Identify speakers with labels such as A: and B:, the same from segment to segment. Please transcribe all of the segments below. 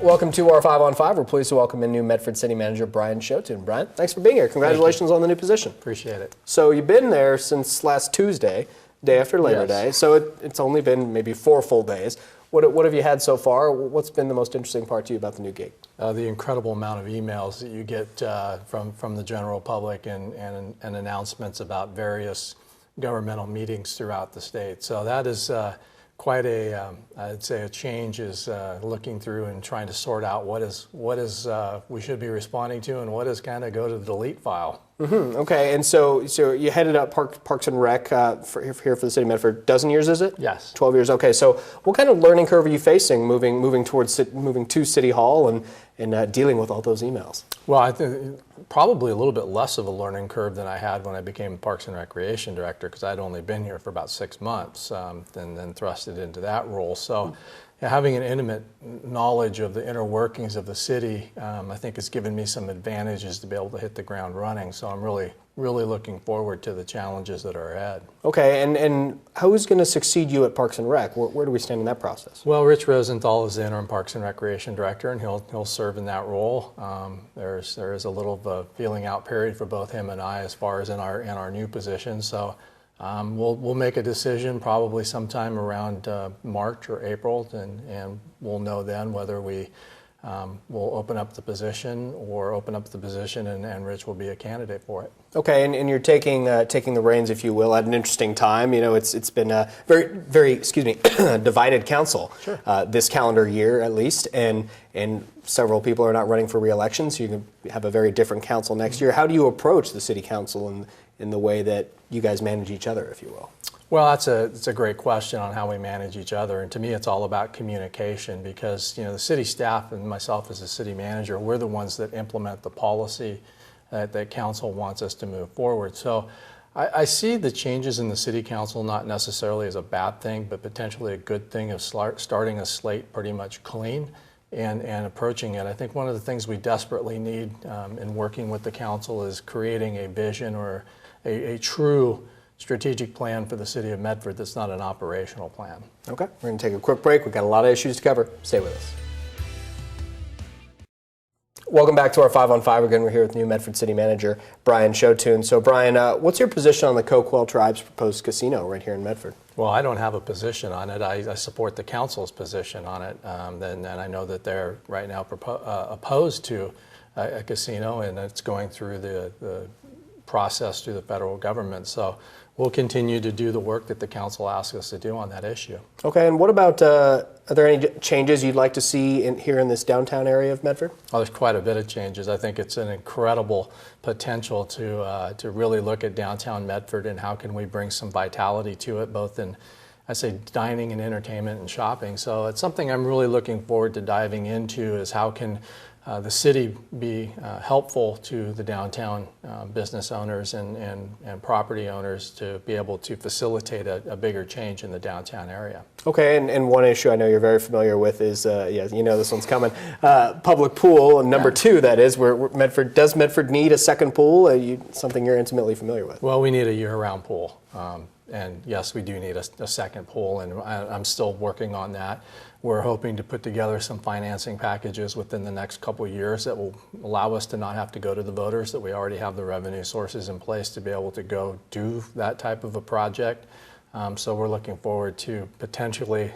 A: Welcome to our 5 on 5. We're pleased to welcome in new Medford City Manager Brian Sjothun. Brian, thanks for being here. Congratulations on the new position.
B: Appreciate it.
A: So you've been there since last Tuesday, day after Labor Day. So it's only been maybe 4 full days. What have you had so far? What's been the most interesting part to you about the new gig?
B: The incredible amount of emails that you get from the general public and announcements about various governmental meetings throughout the state. So that is quite I'd say a change is looking through and trying to sort out what is we should be responding to and what is kind of go to the delete file.
A: Mm-hmm. Okay, and so you headed up Parks and Rec here for the city of Medford. A dozen years, is it?
B: Yes.
A: 12 years. Okay, so what kind of learning curve are you facing moving to City Hall and dealing with all those emails?
B: Well, I think probably a little bit less of a learning curve than I had when I became Parks and Recreation Director, because I'd only been here for about 6 months, and then thrusted into that role. So having an intimate knowledge of the inner workings of the city, I think has given me some advantages to be able to hit the ground running. So I'm really looking forward to the challenges that are ahead. Okay,
A: and who's going to succeed you at Parks and Rec? Where do we stand in that process?
B: Well, Rich Rosenthal is the interim Parks and Recreation Director, and he'll serve in that role. There is a little of a feeling out period for both him and I as far as in our new position. So we'll make a decision probably sometime around March or April, and we'll know then whether we'll open up the position and Rich will be a candidate for it.
A: Okay, and you're taking the reins, if you will, at an interesting time. You know, it's been a very divided council.
B: Sure.
A: This calendar year at least, and several people are not running for re-election, so you can have a very different council next year. How do you approach the city council in the way that you guys manage each other, if you will?
B: Well, it's a great question on how we manage each other, and to me it's all about communication, because the city staff and myself as a city manager, we're the ones that implement the policy that council wants us to move forward. So I see the changes in the city council not necessarily as a bad thing, but potentially a good thing of starting a slate pretty much clean and approaching it. I think one of the things we desperately need in working with the council is creating a vision or a true strategic plan for the city of Medford that's not an operational plan.
A: Okay, we're going to take a quick break. We've got a lot of issues to cover. Stay with us. Welcome back to our 5 on 5. Again, we're here with new Medford City Manager Brian Sjothun. So Brian, what's your position on the Coquille Tribe's proposed casino right here in Medford?
B: Well, I don't have a position on it. I support the council's position on it. And I know that they're right now opposed to a casino, and it's going through the process through the federal government. So we'll continue to do the work that the council asks us to do on that issue. Okay,
A: and what about, are there any changes you'd like to see here in this downtown area of Medford?
B: Oh, there's quite a bit of changes. I think it's an incredible potential to really look at downtown Medford and how can we bring some vitality to it, both in, I say, dining and entertainment and shopping. So it's something I'm really looking forward to diving into, is how can the city be helpful to the downtown business owners and property owners to be able to facilitate a bigger change in the downtown area. Okay,
A: and one issue I know you're very familiar with is, you know this one's coming, public pool, and number 2, that is, does Medford need a second pool? Something you're intimately familiar with?
B: Well, we need a year-round pool. And yes, we do need a second pool, and I'm still working on that. We're hoping to put together some financing packages within the next couple of years that will allow us to not have to go to the voters, that we already have the revenue sources in place to be able to go do that type of a project. So we're looking forward to potentially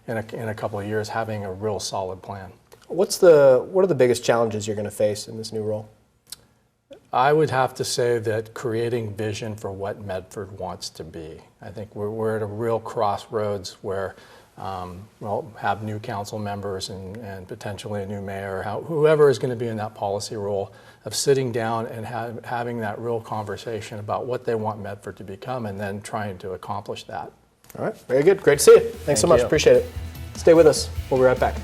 B: in a couple of years having a real solid plan.
A: What are the biggest challenges you're going to face in this new role?
B: I would have to say that creating vision for what Medford wants to be. I think we're at a real crossroads where we'll have new council members and potentially a new mayor, whoever is going to be in that policy role, of sitting down and having that real conversation about what they want Medford to become and then trying to accomplish that.
A: All right, very good. Great to see you. Thanks so much. Appreciate it. Stay with us. We'll be right back.